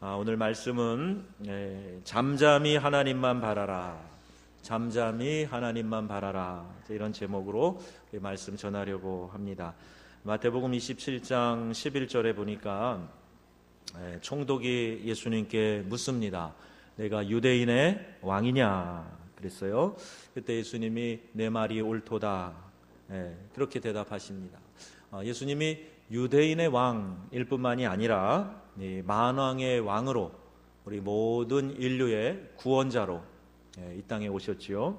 오늘 말씀은 잠잠히 하나님만 바라라, 잠잠히 하나님만 바라라, 이런 제목으로 말씀 전하려고 합니다. 마태복음 27장 11절에 보니까 총독이 예수님께 묻습니다. 내가 유대인의 왕이냐 그랬어요. 그때 예수님이 내 말이 옳도다, 그렇게 대답하십니다. 예수님이 유대인의 왕일 뿐만이 아니라 만왕의 왕으로 우리 모든 인류의 구원자로 이 땅에 오셨지요.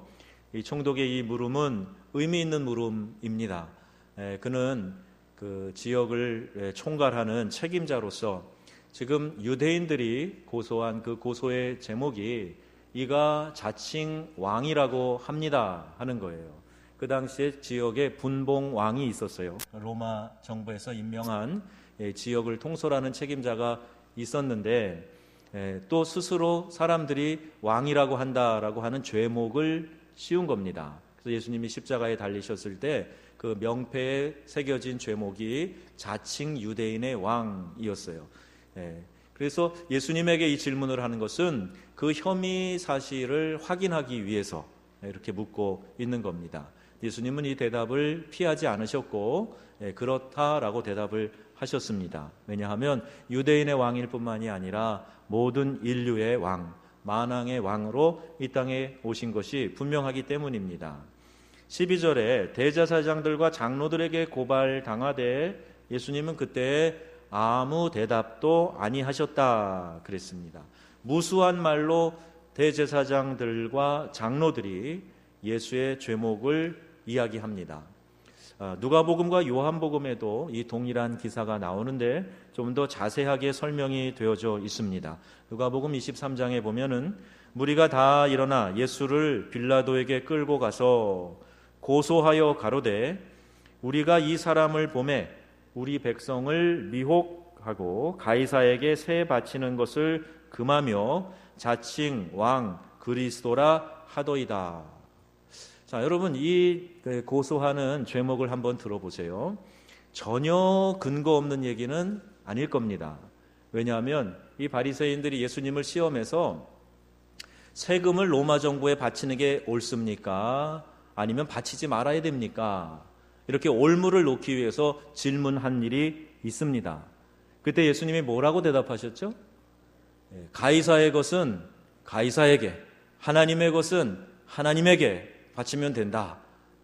이 총독의 이 물음은 의미 있는 물음입니다. 그는 그 지역을 총괄하는 책임자로서 지금 유대인들이 고소한 그 고소의 제목이 이가 자칭 왕이라고 합니다 하는 거예요. 그 당시에 지역에 분봉왕이 있었어요. 로마 정부에서 임명한 지역을 통솔하는 책임자가 있었는데 또 스스로 사람들이 왕이라고 한다라고 하는 죄목을 씌운 겁니다. 그래서 예수님이 십자가에 달리셨을 때 그 명패에 새겨진 죄목이 자칭 유대인의 왕이었어요. 그래서 예수님에게 이 질문을 하는 것은 그 혐의 사실을 확인하기 위해서 이렇게 묻고 있는 겁니다. 예수님은 이 대답을 피하지 않으셨고 그렇다라고 대답을 하셨습니다. 왜냐하면 유대인의 왕일 뿐만이 아니라 모든 인류의 왕, 만왕의 왕으로 이 땅에 오신 것이 분명하기 때문입니다. 12절에 대제사장들과 장로들에게 고발당하되 예수님은 그때 아무 대답도 아니하셨다 그랬습니다. 무수한 말로 대제사장들과 장로들이 예수의 죄목을 이야기합니다. 누가복음과 요한복음에도 이 동일한 기사가 나오는데 좀 더 자세하게 설명이 되어져 있습니다. 누가복음 23장에 보면은 무리가 다 일어나 예수를 빌라도에게 끌고 가서 고소하여 가로되 우리가 이 사람을 보매 우리 백성을 미혹하고 가이사에게 세 바치는 것을 금하며 자칭 왕 그리스도라 하더이다. 자, 여러분 이 고소하는 죄목을 한번 들어보세요. 전혀 근거 없는 얘기는 아닐 겁니다. 왜냐하면 이 바리새인들이 예수님을 시험해서 세금을 로마 정부에 바치는 게 옳습니까? 아니면 바치지 말아야 됩니까? 이렇게 올무를 놓기 위해서 질문한 일이 있습니다. 그때 예수님이 뭐라고 대답하셨죠? 가이사의 것은 가이사에게, 하나님의 것은 하나님에게 바치면 된다.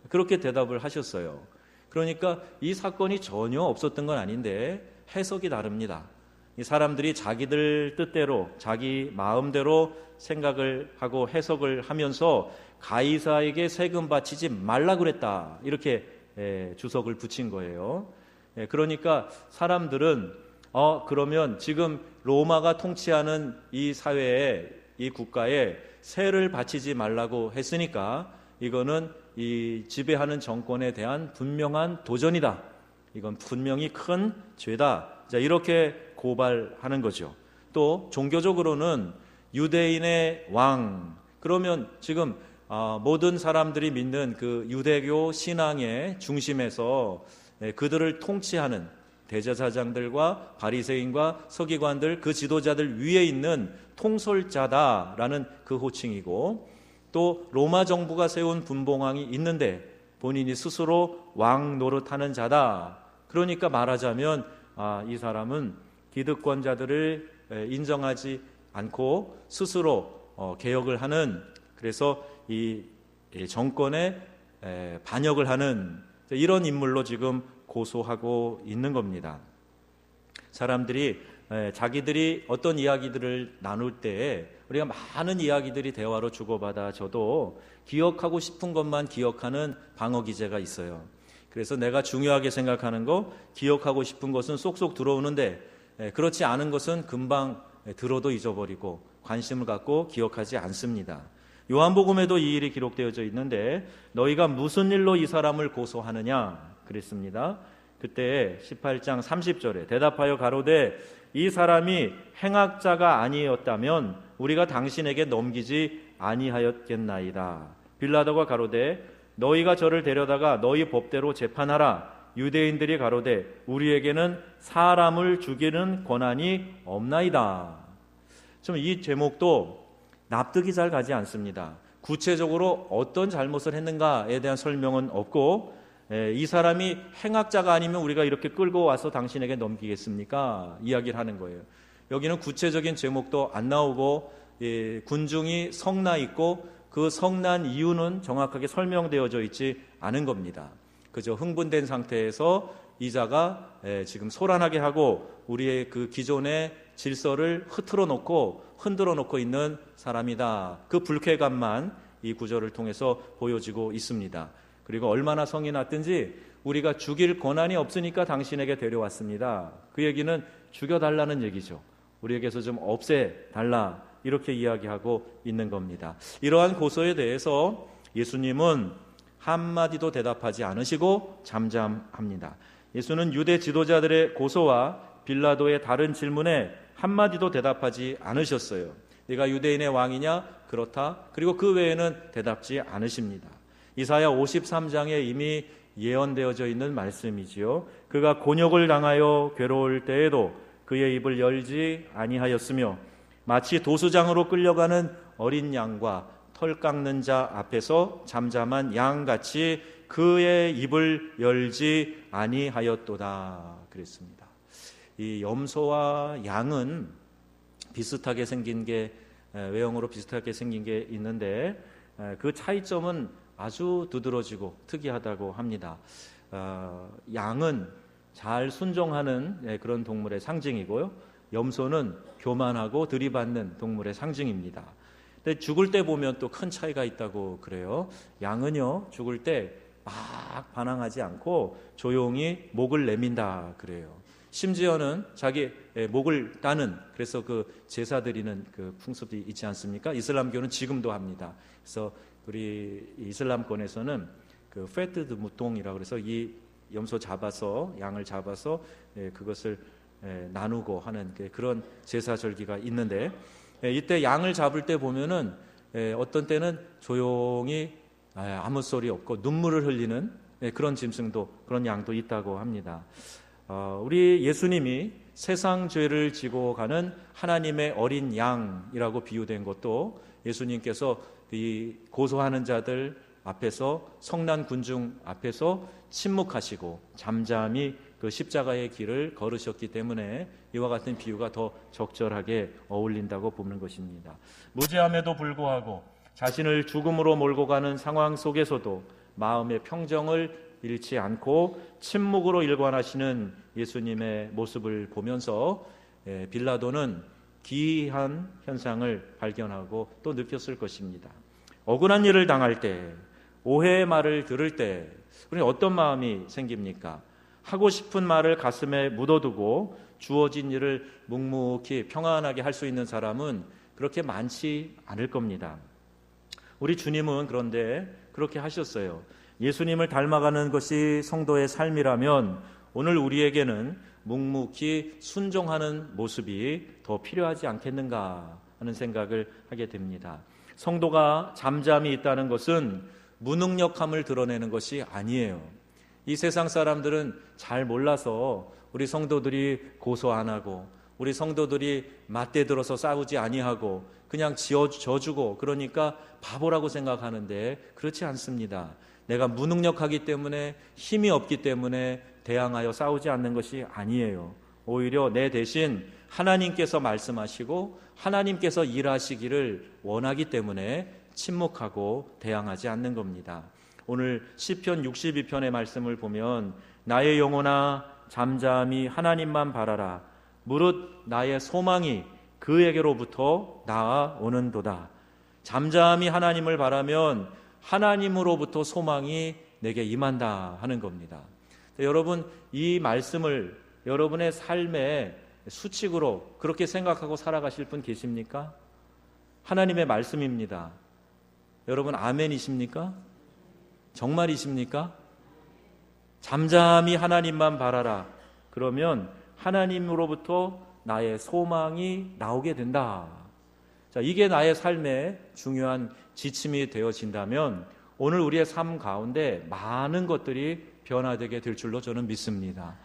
그렇게 대답을 하셨어요. 그러니까 이 사건이 전혀 없었던 건 아닌데 해석이 다릅니다. 이 사람들이 자기들 뜻대로 자기 마음대로 생각을 하고 해석을 하면서 가이사에게 세금 바치지 말라 그랬다. 이렇게 주석을 붙인 거예요. 그러니까 사람들은 그러면 지금 로마가 통치하는 이 사회에, 이 국가에 세를 바치지 말라고 했으니까 이거는 이 지배하는 정권에 대한 분명한 도전이다. 이건 분명히 큰 죄다. 자, 이렇게 고발하는 거죠. 또 종교적으로는 유대인의 왕, 그러면 지금 모든 사람들이 믿는 그 유대교 신앙의 중심에서 그들을 통치하는 대제사장들과 바리새인과 서기관들, 그 지도자들 위에 있는 통솔자다라는 그 호칭이고, 또 로마 정부가 세운 분봉왕이 있는데 본인이 스스로 왕 노릇하는 자다. 그러니까 말하자면 이 사람은 기득권자들을 인정하지 않고 스스로 개혁을 하는, 그래서 이 정권에 반역을 하는 이런 인물로 지금 고소하고 있는 겁니다. 사람들이 자기들이 어떤 이야기들을 나눌 때 우리가 많은 이야기들이 대화로 주고받아져도 기억하고 싶은 것만 기억하는 방어 기제가 있어요. 그래서 내가 중요하게 생각하는 거, 기억하고 싶은 것은 쏙쏙 들어오는데 그렇지 않은 것은 금방 들어도 잊어버리고 관심을 갖고 기억하지 않습니다. 요한복음에도 이 일이 기록되어져 있는데 너희가 무슨 일로 이 사람을 고소하느냐 그랬습니다. 그때 18장 30절에 대답하여 가로되 이 사람이 행악자가 아니었다면 우리가 당신에게 넘기지 아니하였겠나이다. 빌라도가 가로되 너희가 저를 데려다가 너희 법대로 재판하라. 유대인들이 가로되 우리에게는 사람을 죽이는 권한이 없나이다. 좀 이 제목도 납득이 잘 가지 않습니다. 구체적으로 어떤 잘못을 했는가에 대한 설명은 없고, 이 사람이 행악자가 아니면 우리가 이렇게 끌고 와서 당신에게 넘기겠습니까? 이야기를 하는 거예요. 여기는 구체적인 제목도 안 나오고, 군중이 성나 있고 그 성난 이유는 정확하게 설명되어져 있지 않은 겁니다. 그저 흥분된 상태에서 이자가 지금 소란하게 하고 우리의 그 기존의 질서를 흐트러 놓고 흔들어 놓고 있는 사람이다. 그 불쾌감만 이 구절을 통해서 보여지고 있습니다. 그리고 얼마나 성이 났든지 우리가 죽일 권한이 없으니까 당신에게 데려왔습니다. 그 얘기는 죽여달라는 얘기죠. 우리에게서 좀 없애달라, 이렇게 이야기하고 있는 겁니다. 이러한 고소에 대해서 예수님은 한마디도 대답하지 않으시고 잠잠합니다. 예수는 유대 지도자들의 고소와 빌라도의 다른 질문에 한마디도 대답하지 않으셨어요. 네가 유대인의 왕이냐? 그렇다. 그리고 그 외에는 대답지 않으십니다. 이사야 53장에 이미 예언되어져 있는 말씀이지요. 그가 곤욕을 당하여 괴로울 때에도 그의 입을 열지 아니하였으며 마치 도수장으로 끌려가는 어린 양과 털 깎는 자 앞에서 잠잠한 양같이 그의 입을 열지 아니하였도다 그랬습니다. 이 염소와 양은 비슷하게 생긴 게, 외형으로 비슷하게 생긴 게 있는데 그 차이점은 아주 두드러지고 특이하다고 합니다. 양은 잘 순종하는 그런 동물의 상징이고요, 염소는 교만하고 들이받는 동물의 상징입니다. 근데 죽을 때 보면 또 큰 차이가 있다고 그래요. 양은요, 죽을 때 막 반항하지 않고 조용히 목을 내민다 그래요. 심지어는 자기 목을 따는, 그래서 그 제사 드리는 그 풍습이 있지 않습니까? 이슬람교는 지금도 합니다. 그래서 우리 이슬람권에서는 그 페트드 무통이라고 그래서 이 염소 잡아서, 양을 잡아서 그것을 나누고 하는 그런 제사 절기가 있는데, 이때 양을 잡을 때 보면은 어떤 때는 조용히 아무 소리 없고 눈물을 흘리는 그런 짐승도, 그런 양도 있다고 합니다. 우리 예수님이 세상 죄를 지고 가는 하나님의 어린 양이라고 비유된 것도 예수님께서 이 고소하는 자들 앞에서, 성난 군중 앞에서 침묵하시고 잠잠히 그 십자가의 길을 걸으셨기 때문에 이와 같은 비유가 더 적절하게 어울린다고 보는 것입니다. 무죄함에도 불구하고 자신을 죽음으로 몰고 가는 상황 속에서도 마음의 평정을 잃지 않고 침묵으로 일관하시는 예수님의 모습을 보면서 빌라도는 기이한 현상을 발견하고 또 느꼈을 것입니다. 억울한 일을 당할 때, 오해의 말을 들을 때 우리는 어떤 마음이 생깁니까? 하고 싶은 말을 가슴에 묻어두고 주어진 일을 묵묵히 평안하게 할 수 있는 사람은 그렇게 많지 않을 겁니다. 우리 주님은 그런데 그렇게 하셨어요. 예수님을 닮아가는 것이 성도의 삶이라면 오늘 우리에게는 묵묵히 순종하는 모습이 더 필요하지 않겠는가 하는 생각을 하게 됩니다. 성도가 잠잠히 있다는 것은 무능력함을 드러내는 것이 아니에요. 이 세상 사람들은 잘 몰라서 우리 성도들이 고소 안 하고, 우리 성도들이 맞대 들어서 싸우지 아니하고 그냥 져주고 그러니까 바보라고 생각하는데 그렇지 않습니다. 내가 무능력하기 때문에, 힘이 없기 때문에 대항하여 싸우지 않는 것이 아니에요. 오히려 내 대신 하나님께서 말씀하시고 하나님께서 일하시기를 원하기 때문에 침묵하고 대항하지 않는 겁니다. 오늘 시편 62편의 말씀을 보면 나의 영혼아 잠잠히 하나님만 바라라. 무릇 나의 소망이 그에게로부터 나아오는도다. 잠잠히 하나님을 바라면 하나님으로부터 소망이 내게 임한다 하는 겁니다. 여러분, 이 말씀을 여러분의 삶의 수칙으로 그렇게 생각하고 살아가실 분 계십니까? 하나님의 말씀입니다. 여러분 아멘이십니까? 정말이십니까? 잠잠히 하나님만 바라라. 그러면 하나님으로부터 나의 소망이 나오게 된다. 자, 이게 나의 삶의 중요한 지침이 되어진다면 오늘 우리의 삶 가운데 많은 것들이 변화되게 될 줄로 저는 믿습니다.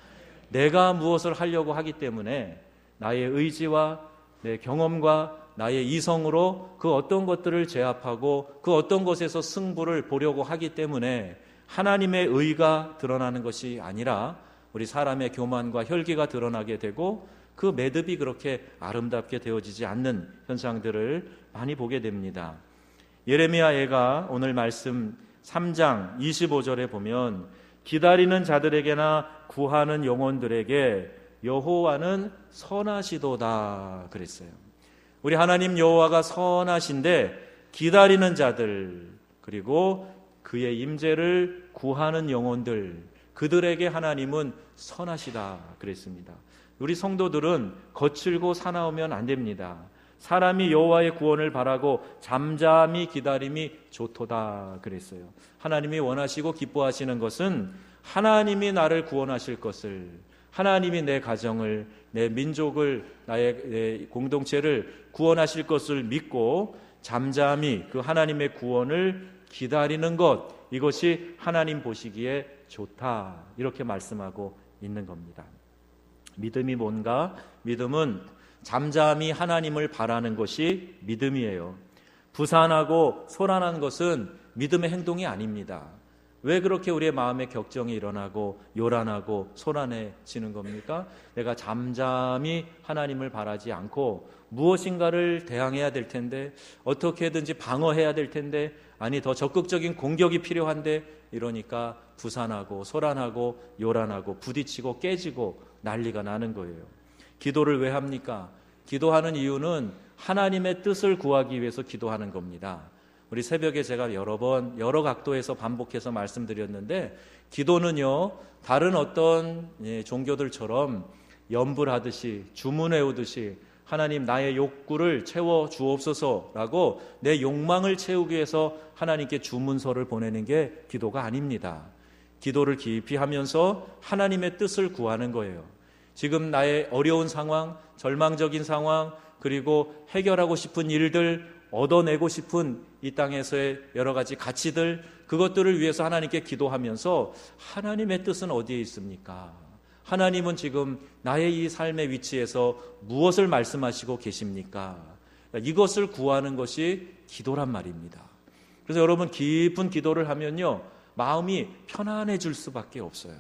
내가 무엇을 하려고 하기 때문에 나의 의지와 내 경험과 나의 이성으로 그 어떤 것들을 제압하고 그 어떤 것에서 승부를 보려고 하기 때문에 하나님의 의가 드러나는 것이 아니라 우리 사람의 교만과 혈기가 드러나게 되고 그 매듭이 그렇게 아름답게 되어지지 않는 현상들을 많이 보게 됩니다. 예레미야가 오늘 말씀 3장 25절에 보면 기다리는 자들에게나 구하는 영혼들에게 여호와는 선하시도다 그랬어요. 우리 하나님 여호와가 선하신데 기다리는 자들 그리고 그의 임재를 구하는 영혼들 그들에게 하나님은 선하시다 그랬습니다. 우리 성도들은 거칠고 사나우면 안 됩니다. 사람이 여호와의 구원을 바라고 잠잠히 기다림이 좋도다 그랬어요. 하나님이 원하시고 기뻐하시는 것은 하나님이 나를 구원하실 것을, 하나님이 내 가정을, 내 민족을, 내 공동체를 구원하실 것을 믿고 잠잠히 그 하나님의 구원을 기다리는 것, 이것이 하나님 보시기에 좋다 이렇게 말씀하고 있는 겁니다. 믿음이 뭔가? 믿음은 잠잠히 하나님을 바라는 것이 믿음이에요. 부산하고 소란한 것은 믿음의 행동이 아닙니다. 왜 그렇게 우리의 마음에 격정이 일어나고 요란하고 소란해지는 겁니까? 내가 잠잠히 하나님을 바라지 않고 무엇인가를 대항해야 될 텐데, 어떻게든지 방어해야 될 텐데, 아니 더 적극적인 공격이 필요한데, 이러니까 부산하고 소란하고 요란하고 부딪히고 깨지고 난리가 나는 거예요. 기도를 왜 합니까? 기도하는 이유는 하나님의 뜻을 구하기 위해서 기도하는 겁니다. 우리 새벽에 제가 여러 각도에서 반복해서 말씀드렸는데, 기도는요 다른 어떤 종교들처럼 염불하듯이 주문해오듯이 하나님 나의 욕구를 채워 주옵소서라고 내 욕망을 채우기 위해서 하나님께 주문서를 보내는 게 기도가 아닙니다. 기도를 깊이 하면서 하나님의 뜻을 구하는 거예요. 지금 나의 어려운 상황, 절망적인 상황, 그리고 해결하고 싶은 일들, 얻어내고 싶은 이 땅에서의 여러 가지 가치들, 그것들을 위해서 하나님께 기도하면서 하나님의 뜻은 어디에 있습니까? 하나님은 지금 나의 이 삶의 위치에서 무엇을 말씀하시고 계십니까? 이것을 구하는 것이 기도란 말입니다. 그래서 여러분 깊은 기도를 하면요 마음이 편안해질 수밖에 없어요.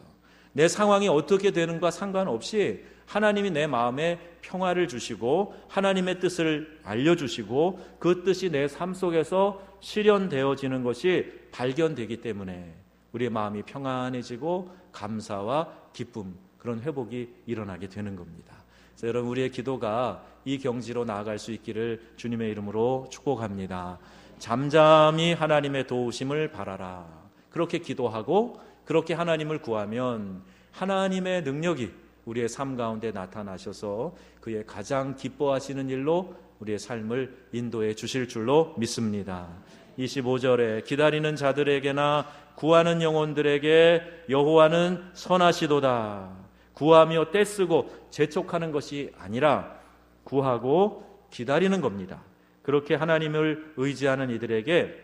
내 상황이 어떻게 되는가 상관없이 하나님이 내 마음에 평화를 주시고 하나님의 뜻을 알려주시고 그 뜻이 내 삶 속에서 실현되어지는 것이 발견되기 때문에 우리의 마음이 평안해지고 감사와 기쁨, 그런 회복이 일어나게 되는 겁니다. 그래서 여러분 우리의 기도가 이 경지로 나아갈 수 있기를 주님의 이름으로 축복합니다. 잠잠히 하나님의 도우심을 바라라. 그렇게 기도하고 그렇게 하나님을 구하면 하나님의 능력이 우리의 삶 가운데 나타나셔서 그의 가장 기뻐하시는 일로 우리의 삶을 인도해 주실 줄로 믿습니다. 25절에 기다리는 자들에게나 구하는 영혼들에게 여호와는 선하시도다. 구하며 떼쓰고 재촉하는 것이 아니라 구하고 기다리는 겁니다. 그렇게 하나님을 의지하는 이들에게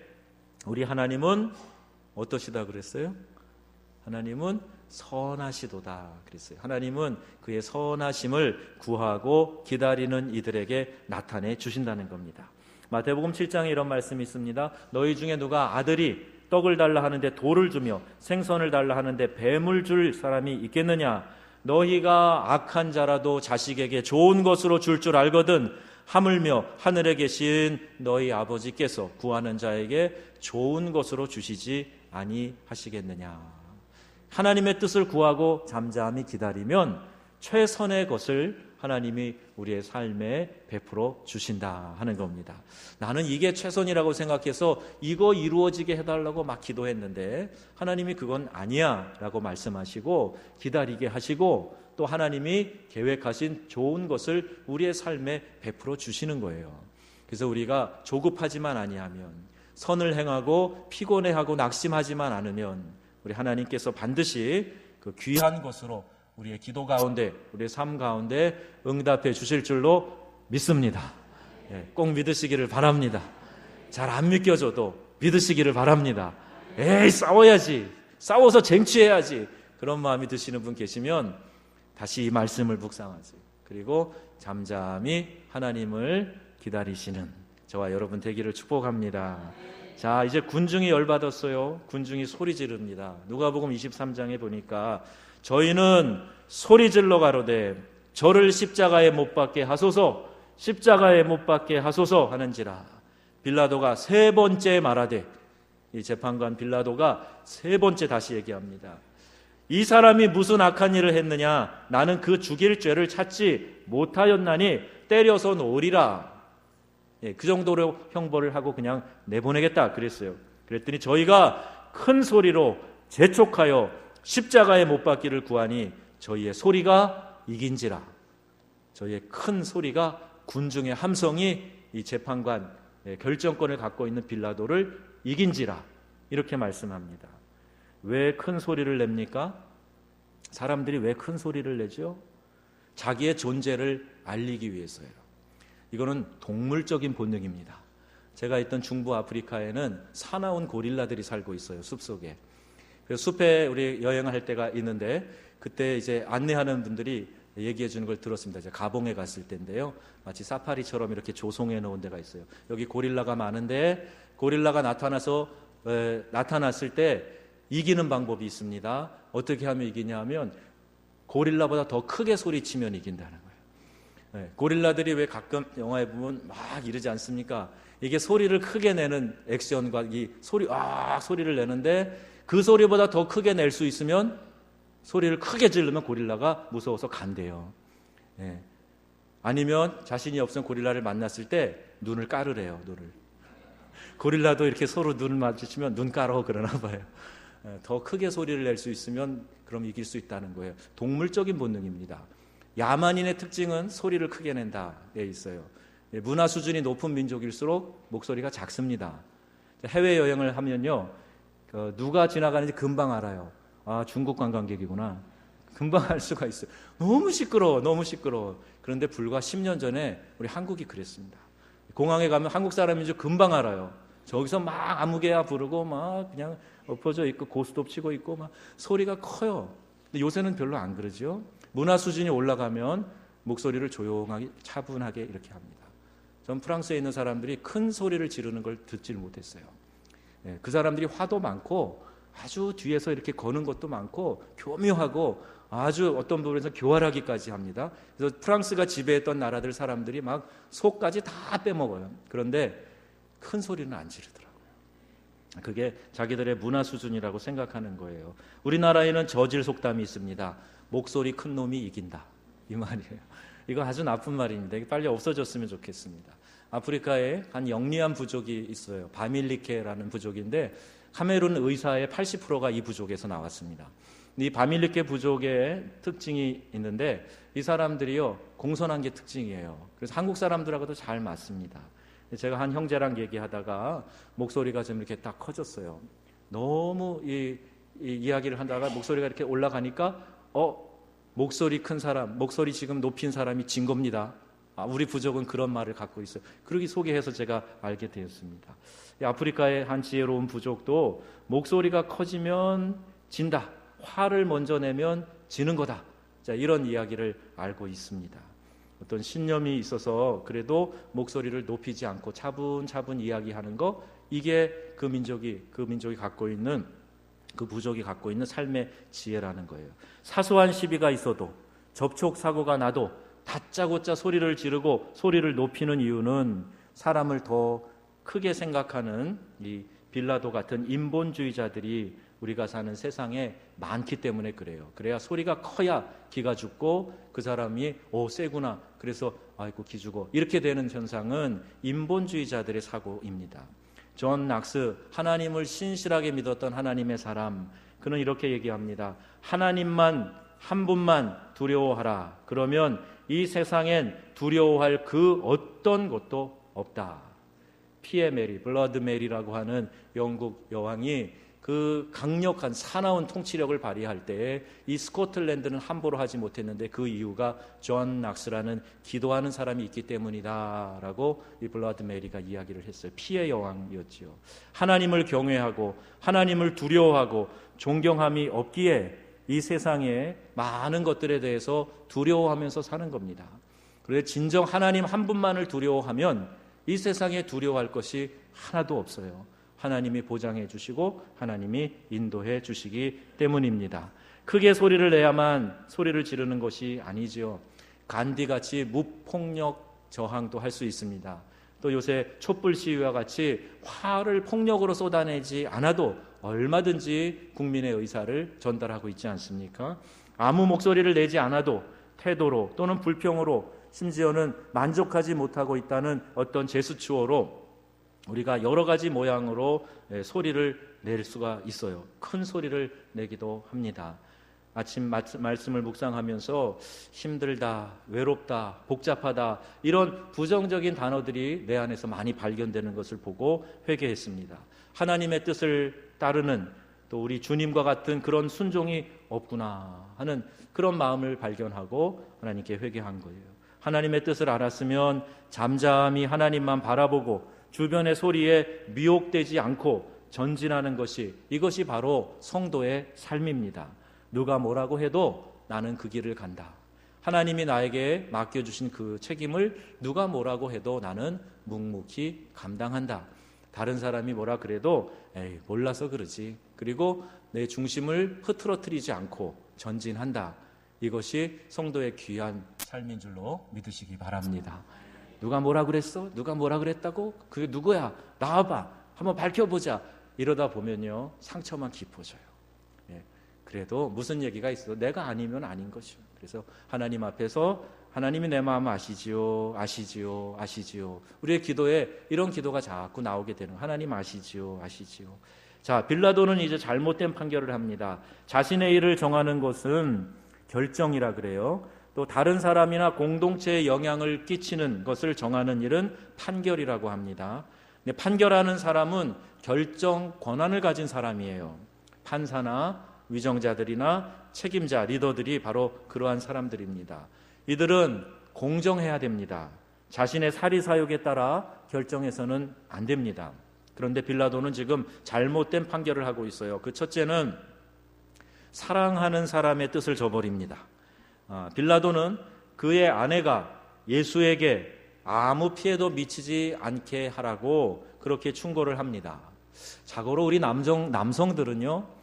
우리 하나님은 어떠시다 그랬어요? 하나님은 선하시도다 그랬어요. 하나님은 그의 선하심을 구하고 기다리는 이들에게 나타내 주신다는 겁니다. 마태복음 7장에 이런 말씀이 있습니다. 너희 중에 누가 아들이 떡을 달라 하는데 돌을 주며 생선을 달라 하는데 뱀을 줄 사람이 있겠느냐? 너희가 악한 자라도 자식에게 좋은 것으로 줄 줄 알거든 하물며 하늘에 계신 너희 아버지께서 구하는 자에게 좋은 것으로 주시지 아니하시겠느냐. 하나님의 뜻을 구하고 잠잠히 기다리면 최선의 것을 하나님이 우리의 삶에 베풀어 주신다 하는 겁니다. 나는 이게 최선이라고 생각해서 이거 이루어지게 해달라고 막 기도했는데 하나님이 그건 아니야 라고 말씀하시고 기다리게 하시고 또 하나님이 계획하신 좋은 것을 우리의 삶에 베풀어 주시는 거예요. 그래서 우리가 조급하지만 아니하면, 선을 행하고 피곤해하고 낙심하지만 않으면 우리 하나님께서 반드시 그 귀한 것으로 우리의 기도 가운데, 우리의 삶 가운데 응답해 주실 줄로 믿습니다. 꼭 믿으시기를 바랍니다. 잘 안 믿겨져도 믿으시기를 바랍니다. 에이, 싸워야지, 싸워서 쟁취해야지, 그런 마음이 드시는 분 계시면 다시 이 말씀을 묵상하세요. 그리고 잠잠히 하나님을 기다리시는 저와 여러분 되기를 축복합니다. 자, 이제 군중이 열받았어요. 군중이 소리 지릅니다. 누가복음 23장에 보니까 저희는 소리 질러 가로되 저를 십자가에 못 박게 하소서, 십자가에 못 박게 하소서 하는지라. 빌라도가 세 번째 말하되, 이 재판관 빌라도가 세 번째 다시 얘기합니다. 이 사람이 무슨 악한 일을 했느냐? 나는 그 죽일 죄를 찾지 못하였나니 때려서 놓으리라. 그 정도로 형벌을 하고 그냥 내보내겠다 그랬어요. 그랬더니 저희가 큰 소리로 재촉하여 십자가에 못 박기를 구하니 저희의 소리가 이긴지라. 저희의 큰 소리가, 군중의 함성이 이 재판관 결정권을 갖고 있는 빌라도를 이긴지라. 이렇게 말씀합니다. 왜 큰 소리를 냅니까? 사람들이 왜 큰 소리를 내죠? 자기의 존재를 알리기 위해서예요. 이거는 동물적인 본능입니다. 제가 있던 중부 아프리카에는 사나운 고릴라들이 살고 있어요. 숲속에. 그래서 숲에 우리 여행을 할 때가 있는데 그때 이제 안내하는 분들이 얘기해 주는 걸 들었습니다. 이제 가봉에 갔을 때인데요. 마치 사파리처럼 이렇게 조성해 놓은 데가 있어요. 여기 고릴라가 많은데 고릴라가 나타났을 때 이기는 방법이 있습니다. 어떻게 하면 이기냐 하면 고릴라보다 더 크게 소리치면 이긴다는 거예요. 고릴라들이 왜 가끔 영화에 보면 막 이러지 않습니까? 이게 소리를 크게 내는 액션과 이 소리를 내는데 그 소리보다 더 크게 낼 수 있으면, 소리를 크게 지르면 고릴라가 무서워서 간대요. 아니면 자신이 없으면 고릴라를 만났을 때 눈을 까르래요. 눈을. 고릴라도 이렇게 서로 눈을 마주치면 눈 깔어 그러나 봐요. 더 크게 소리를 낼 수 있으면 그럼 이길 수 있다는 거예요. 동물적인 본능입니다. 야만인의 특징은 소리를 크게 낸다 돼 있어요. 문화 수준이 높은 민족일수록 목소리가 작습니다. 해외여행을 하면요, 누가 지나가는지 금방 알아요. 아, 중국 관광객이구나. 금방 알 수가 있어요. 너무 시끄러워. 그런데 불과 10년 전에 우리 한국이 그랬습니다. 공항에 가면 한국 사람인지 금방 알아요. 저기서 막 아무개야 부르고 막 그냥 엎어져 있고 고스톱 치고 있고 막 소리가 커요. 근데 요새는 별로 안 그러죠. 문화 수준이 올라가면 목소리를 조용하게 차분하게 이렇게 합니다. 전 프랑스에 있는 사람들이 큰 소리를 지르는 걸 듣질 못했어요. 그 사람들이 화도 많고 아주 뒤에서 이렇게 거는 것도 많고 교묘하고 아주 어떤 부분에서 교활하기까지 합니다. 그래서 프랑스가 지배했던 나라들 사람들이 막 속까지 다 빼먹어요. 그런데 큰 소리는 안 지르더라고요. 그게 자기들의 문화 수준이라고 생각하는 거예요. 우리나라에는 저질 속담이 있습니다. 목소리 큰 놈이 이긴다, 이 말이에요. 이거 아주 나쁜 말입니다. 이게 빨리 없어졌으면 좋겠습니다. 아프리카에 한 영리한 부족이 있어요. 바밀리케라는 부족인데 카메룬 의사의 80%가 이 부족에서 나왔습니다. 이 바밀리케 부족의 특징이 있는데 이 사람들이요, 공손한 게 특징이에요. 그래서 한국 사람들하고도 잘 맞습니다. 제가 한 형제랑 얘기하다가 목소리가 좀 이렇게 딱 커졌어요. 너무 이 이야기를 하다가 목소리가 이렇게 올라가니까 목소리 큰 사람, 목소리 지금 높인 사람이 진 겁니다. 우리 부족은 그런 말을 갖고 있어요. 그러기 소개해서 제가 알게 되었습니다. 아프리카의 한 지혜로운 부족도 목소리가 커지면 진다, 화를 먼저 내면 지는 거다, 자, 이런 이야기를 알고 있습니다. 어떤 신념이 있어서 그래도 목소리를 높이지 않고 차분차분 이야기하는 거, 이게 그 민족이 갖고 있는, 그 부족이 갖고 있는 삶의 지혜라는 거예요. 사소한 시비가 있어도, 접촉 사고가 나도 다짜고짜 소리를 지르고 소리를 높이는 이유는 사람을 더 크게 생각하는 이 빌라도 같은 인본주의자들이 우리가 사는 세상에 많기 때문에 그래요. 그래야 소리가 커야 기가 죽고 그 사람이 세구나, 그래서 아이고 기 죽어, 이렇게 되는 현상은 인본주의자들의 사고입니다. 존 낙스, 하나님을 신실하게 믿었던 하나님의 사람, 그는 이렇게 얘기합니다. 하나님만 한 분만 두려워하라. 그러면 이 세상엔 두려워할 그 어떤 것도 없다. 피의 메리, 블러드 메리라고 하는 영국 여왕이 그 강력한 사나운 통치력을 발휘할 때에 이 스코틀랜드는 함부로 하지 못했는데 그 이유가 존 낙스라는 기도하는 사람이 있기 때문이다라고 이 블러드 메리가 이야기를 했어요. 피의 여왕이었지요. 하나님을 경외하고 하나님을 두려워하고 존경함이 없기에 이 세상에 많은 것들에 대해서 두려워하면서 사는 겁니다. 그런데 진정 하나님 한 분만을 두려워하면 이 세상에 두려워할 것이 하나도 없어요. 하나님이 보장해 주시고 하나님이 인도해 주시기 때문입니다. 크게 소리를 내야만 소리를 지르는 것이 아니지요. 간디같이 무폭력 저항도 할 수 있습니다. 또 요새 촛불 시위와 같이 화를 폭력으로 쏟아내지 않아도 얼마든지 국민의 의사를 전달하고 있지 않습니까? 아무 목소리를 내지 않아도 태도로 또는 불평으로 심지어는 만족하지 못하고 있다는 어떤 제스처로 우리가 여러 가지 모양으로 소리를 낼 수가 있어요. 큰 소리를 내기도 합니다. 아침 말씀을 묵상하면서 힘들다, 외롭다, 복잡하다 이런 부정적인 단어들이 내 안에서 많이 발견되는 것을 보고 회개했습니다. 하나님의 뜻을 따르는 또 우리 주님과 같은 그런 순종이 없구나 하는 그런 마음을 발견하고 하나님께 회개한 거예요. 하나님의 뜻을 알았으면 잠잠히 하나님만 바라보고 주변의 소리에 미혹되지 않고 전진하는 것이 이것이 바로 성도의 삶입니다. 누가 뭐라고 해도 나는 그 길을 간다. 하나님이 나에게 맡겨주신 그 책임을 누가 뭐라고 해도 나는 묵묵히 감당한다. 다른 사람이 뭐라 그래도 에이 몰라서 그러지. 그리고 내 중심을 흐트러뜨리지 않고 전진한다. 이것이 성도의 귀한 삶인 줄로 믿으시기 바랍니다. 누가 뭐라 그랬어? 누가 뭐라 그랬다고? 그게 누구야? 나와봐. 한번 밝혀보자. 이러다 보면요 상처만 깊어져요. 그래도 무슨 얘기가 있어도 내가 아니면 아닌 것이요. 그래서 하나님 앞에서 하나님이 내 마음 아시지요, 아시지요, 아시지요. 우리의 기도에 이런 기도가 자꾸 나오게 되는 하나님 아시지요, 아시지요. 자, 빌라도는 이제 잘못된 판결을 합니다. 자신의 일을 정하는 것은 결정이라 그래요. 또 다른 사람이나 공동체에 영향을 끼치는 것을 정하는 일은 판결이라고 합니다. 근데 판결하는 사람은 결정 권한을 가진 사람이에요. 판사나 위정자들이나 책임자, 리더들이 바로 그러한 사람들입니다. 이들은 공정해야 됩니다. 자신의 사리사욕에 따라 결정해서는 안 됩니다. 그런데 빌라도는 지금 잘못된 판결을 하고 있어요. 그 첫째는 사랑하는 사람의 뜻을 저버립니다. 빌라도는 그의 아내가 예수에게 아무 피해도 미치지 않게 하라고 그렇게 충고를 합니다. 자고로 우리 남성들은요,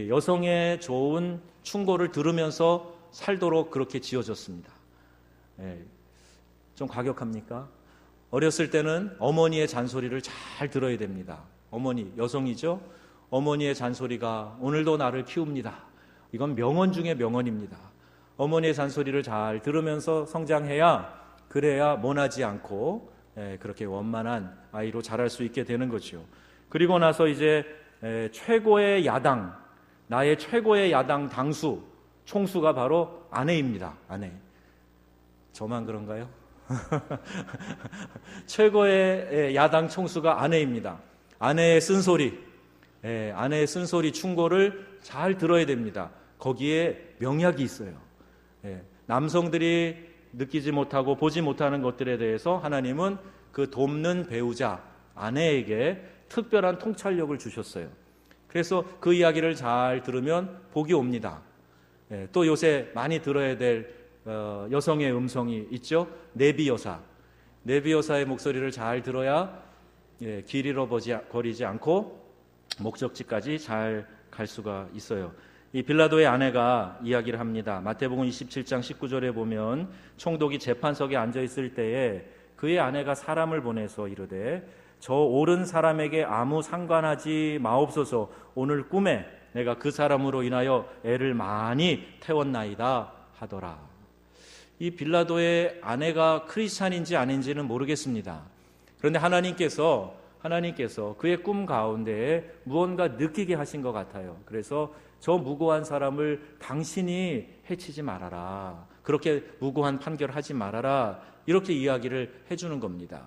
여성의 좋은 충고를 들으면서 살도록 그렇게 지어졌습니다. 좀 과격합니까? 어렸을 때는 어머니의 잔소리를 잘 들어야 됩니다. 어머니, 여성이죠? 어머니의 잔소리가 오늘도 나를 키웁니다. 이건 명언 중에 명언입니다. 어머니의 잔소리를 잘 들으면서 성장해야 그래야 모나지 않고 그렇게 원만한 아이로 자랄 수 있게 되는 거죠. 그리고 나서 이제 최고의 야당, 나의 최고의 야당 당수, 총수가 바로 아내입니다. 아내. 저만 그런가요? 최고의 야당 총수가 아내입니다. 아내의 쓴소리, 아내의 쓴소리 충고를 잘 들어야 됩니다. 거기에 명약이 있어요. 남성들이 느끼지 못하고 보지 못하는 것들에 대해서 하나님은 그 돕는 배우자, 아내에게 특별한 통찰력을 주셨어요. 그래서 그 이야기를 잘 들으면 복이 옵니다. 또 요새 많이 들어야 될 여성의 음성이 있죠. 내비 여사. 내비 여사의 목소리를 잘 들어야 길 잃어버리지 않고 목적지까지 잘 갈 수가 있어요. 이 빌라도의 아내가 이야기를 합니다. 마태복음 27장 19절에 보면 총독이 재판석에 앉아 있을 때에 그의 아내가 사람을 보내서 이르되 저 옳은 사람에게 아무 상관하지 마옵소서. 오늘 꿈에 내가 그 사람으로 인하여 애를 많이 태웠나이다 하더라. 이 빌라도의 아내가 크리스찬인지 아닌지는 모르겠습니다. 그런데 하나님께서 그의 꿈 가운데에 무언가 느끼게 하신 것 같아요. 그래서 저 무고한 사람을 당신이 해치지 말아라. 그렇게 무고한 판결하지 말아라. 이렇게 이야기를 해주는 겁니다.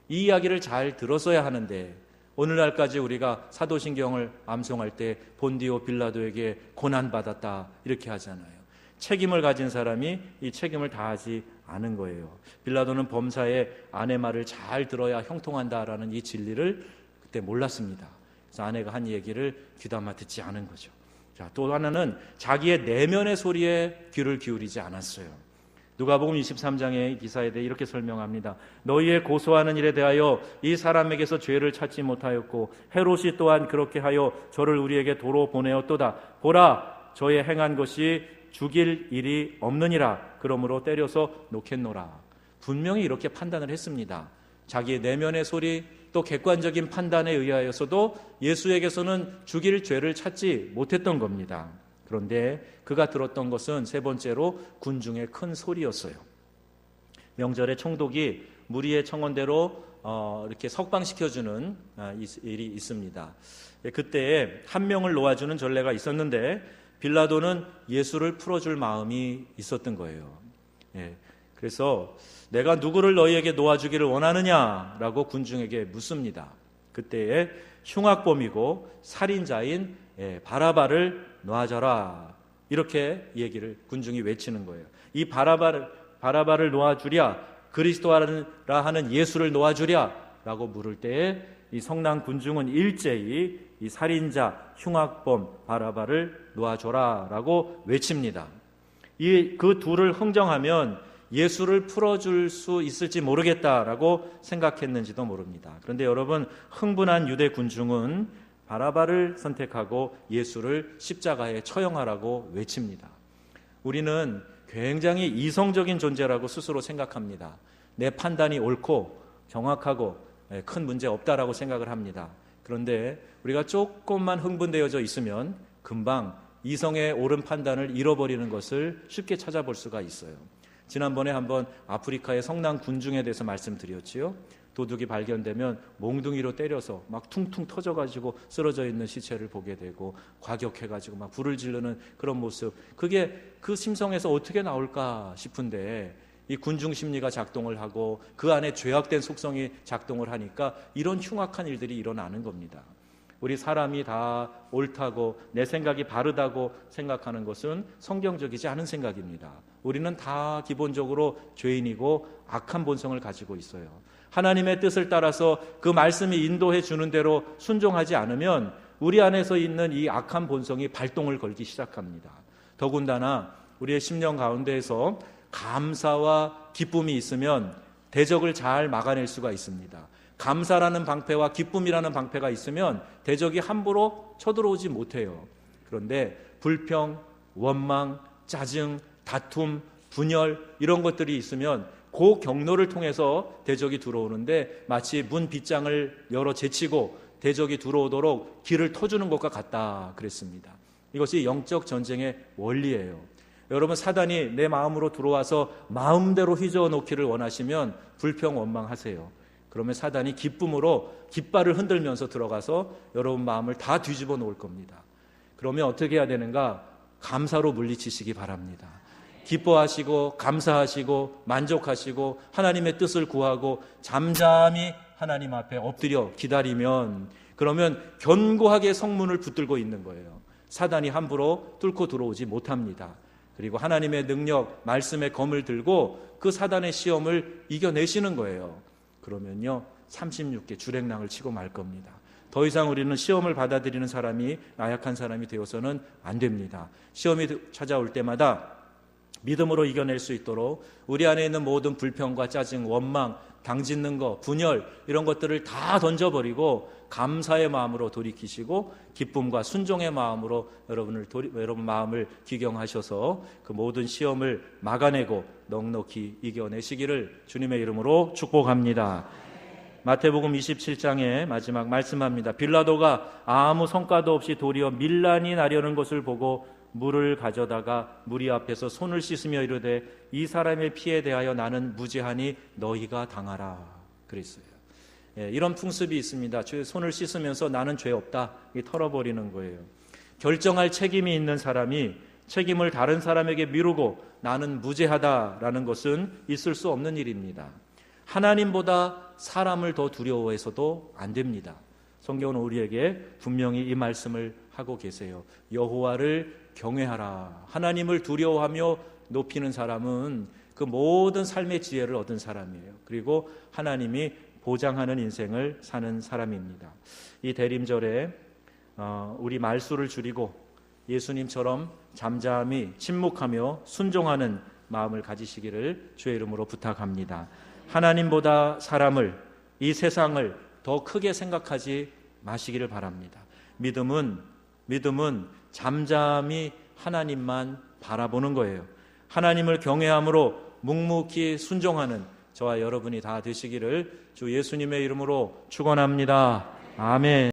이 이야기를 잘 들었어야 하는데 오늘날까지 우리가 사도신경을 암송할 때 본디오 빌라도에게 고난받았다 이렇게 하잖아요. 책임을 가진 사람이 이 책임을 다하지 않은 거예요. 빌라도는 범사의 아내 말을 잘 들어야 형통한다라는 이 진리를 그때 몰랐습니다. 그래서 아내가 한 얘기를 귀담아 듣지 않은 거죠. 자, 또 하나는 자기의 내면의 소리에 귀를 기울이지 않았어요. 누가복음 23장의 기사에 대해 이렇게 설명합니다. 너희의 고소하는 일에 대하여 이 사람에게서 죄를 찾지 못하였고 헤롯이 또한 그렇게 하여 저를 우리에게 도로 보내었도다. 보라, 저의 행한 것이 죽일 일이 없느니라. 그러므로 때려서 놓겠노라. 분명히 이렇게 판단을 했습니다. 자기의 내면의 소리, 또 객관적인 판단에 의하여서도 예수에게서는 죽일 죄를 찾지 못했던 겁니다. 그런데 그가 들었던 것은 세 번째로 군중의 큰 소리였어요. 명절에 총독이 무리의 청원대로 이렇게 석방시켜주는 일이 있습니다. 그때 한 명을 놓아주는 전례가 있었는데 빌라도는 예수를 풀어줄 마음이 있었던 거예요. 그래서 내가 누구를 너희에게 놓아주기를 원하느냐라고 군중에게 묻습니다. 그때에 흉악범이고 살인자인 바라바를 놓아줘라, 이렇게 얘기를 군중이 외치는 거예요. 이 바라바를 놓아주랴, 그리스도라 하는 예수를 놓아주랴 라고 물을 때에 이 성난 군중은 일제히 이 살인자 흉악범 바라바를 놓아줘라 라고 외칩니다. 그 둘을 흥정하면 예수를 풀어줄 수 있을지 모르겠다라고 생각했는지도 모릅니다. 그런데 여러분, 흥분한 유대 군중은 바라바를 선택하고 예수를 십자가에 처형하라고 외칩니다. 우리는 굉장히 이성적인 존재라고 스스로 생각합니다. 내 판단이 옳고 정확하고 큰 문제 없다라고 생각을 합니다. 그런데 우리가 조금만 흥분되어져 있으면 금방 이성의 옳은 판단을 잃어버리는 것을 쉽게 찾아볼 수가 있어요. 지난번에 한번 아프리카의 성난 군중에 대해서 말씀드렸지요. 도둑이 발견되면 몽둥이로 때려서 막 퉁퉁 터져가지고 쓰러져 있는 시체를 보게 되고 과격해가지고 막 불을 지르는 그런 모습, 그게 그 심성에서 어떻게 나올까 싶은데 이 군중 심리가 작동을 하고 그 안에 죄악된 속성이 작동을 하니까 이런 흉악한 일들이 일어나는 겁니다. 우리 사람이 다 옳다고 내 생각이 바르다고 생각하는 것은 성경적이지 않은 생각입니다. 우리는 다 기본적으로 죄인이고 악한 본성을 가지고 있어요. 하나님의 뜻을 따라서 그 말씀이 인도해 주는 대로 순종하지 않으면 우리 안에서 있는 이 악한 본성이 발동을 걸기 시작합니다. 더군다나 우리의 심령 가운데에서 감사와 기쁨이 있으면 대적을 잘 막아낼 수가 있습니다. 감사라는 방패와 기쁨이라는 방패가 있으면 대적이 함부로 쳐들어오지 못해요. 그런데 불평, 원망, 짜증, 다툼, 분열 이런 것들이 있으면 그 경로를 통해서 대적이 들어오는데 마치 문 빗장을 열어 제치고 대적이 들어오도록 길을 터주는 것과 같다 그랬습니다. 이것이 영적 전쟁의 원리예요. 여러분, 사단이 내 마음으로 들어와서 마음대로 휘저어 놓기를 원하시면 불평 원망하세요. 그러면 사단이 기쁨으로 깃발을 흔들면서 들어가서 여러분 마음을 다 뒤집어 놓을 겁니다. 그러면 어떻게 해야 되는가? 감사로 물리치시기 바랍니다. 기뻐하시고 감사하시고 만족하시고 하나님의 뜻을 구하고 잠잠히 하나님 앞에 엎드려 기다리면, 그러면 견고하게 성문을 붙들고 있는 거예요. 사단이 함부로 뚫고 들어오지 못합니다. 그리고 하나님의 능력, 말씀의 검을 들고 그 사단의 시험을 이겨내시는 거예요. 그러면요 36개 주랭랑을 치고 말 겁니다. 더 이상 우리는 시험을 받아들이는 사람이, 나약한 사람이 되어서는 안 됩니다. 시험이 찾아올 때마다 믿음으로 이겨낼 수 있도록 우리 안에 있는 모든 불평과 짜증, 원망, 당짓는 거, 분열 이런 것들을 다 던져버리고 감사의 마음으로 돌이키시고 기쁨과 순종의 마음으로 여러분 마음을 기경하셔서 그 모든 시험을 막아내고 넉넉히 이겨내시기를 주님의 이름으로 축복합니다. 마태복음 27장에 마지막 말씀합니다. 빌라도가 아무 성과도 없이 도리어 밀란이 나려는 것을 보고 물을 가져다가 무리 앞에서 손을 씻으며 이르되 이 사람의 피에 대하여 나는 무죄하니 너희가 당하라 그랬어요. 이런 풍습이 있습니다. 손을 씻으면서 나는 죄 없다 털어버리는 거예요. 결정할 책임이 있는 사람이 책임을 다른 사람에게 미루고 나는 무죄하다라는 것은 있을 수 없는 일입니다. 하나님보다 사람을 더 두려워해서도 안 됩니다. 성경은 우리에게 분명히 이 말씀을 하고 계세요. 여호와를 경외하라. 하나님을 두려워하며 높이는 사람은 그 모든 삶의 지혜를 얻은 사람이에요. 그리고 하나님이 보장하는 인생을 사는 사람입니다. 이 대림절에 우리 말수를 줄이고 예수님처럼 잠잠히 침묵하며 순종하는 마음을 가지시기를 주의 이름으로 부탁합니다. 하나님보다 사람을, 이 세상을 더 크게 생각하지 마시기를 바랍니다. 믿음은 잠잠히 하나님만 바라보는 거예요. 하나님을 경외함으로 묵묵히 순종하는 저와 여러분이 다 되시기를 주 예수님의 이름으로 축원합니다. 아멘.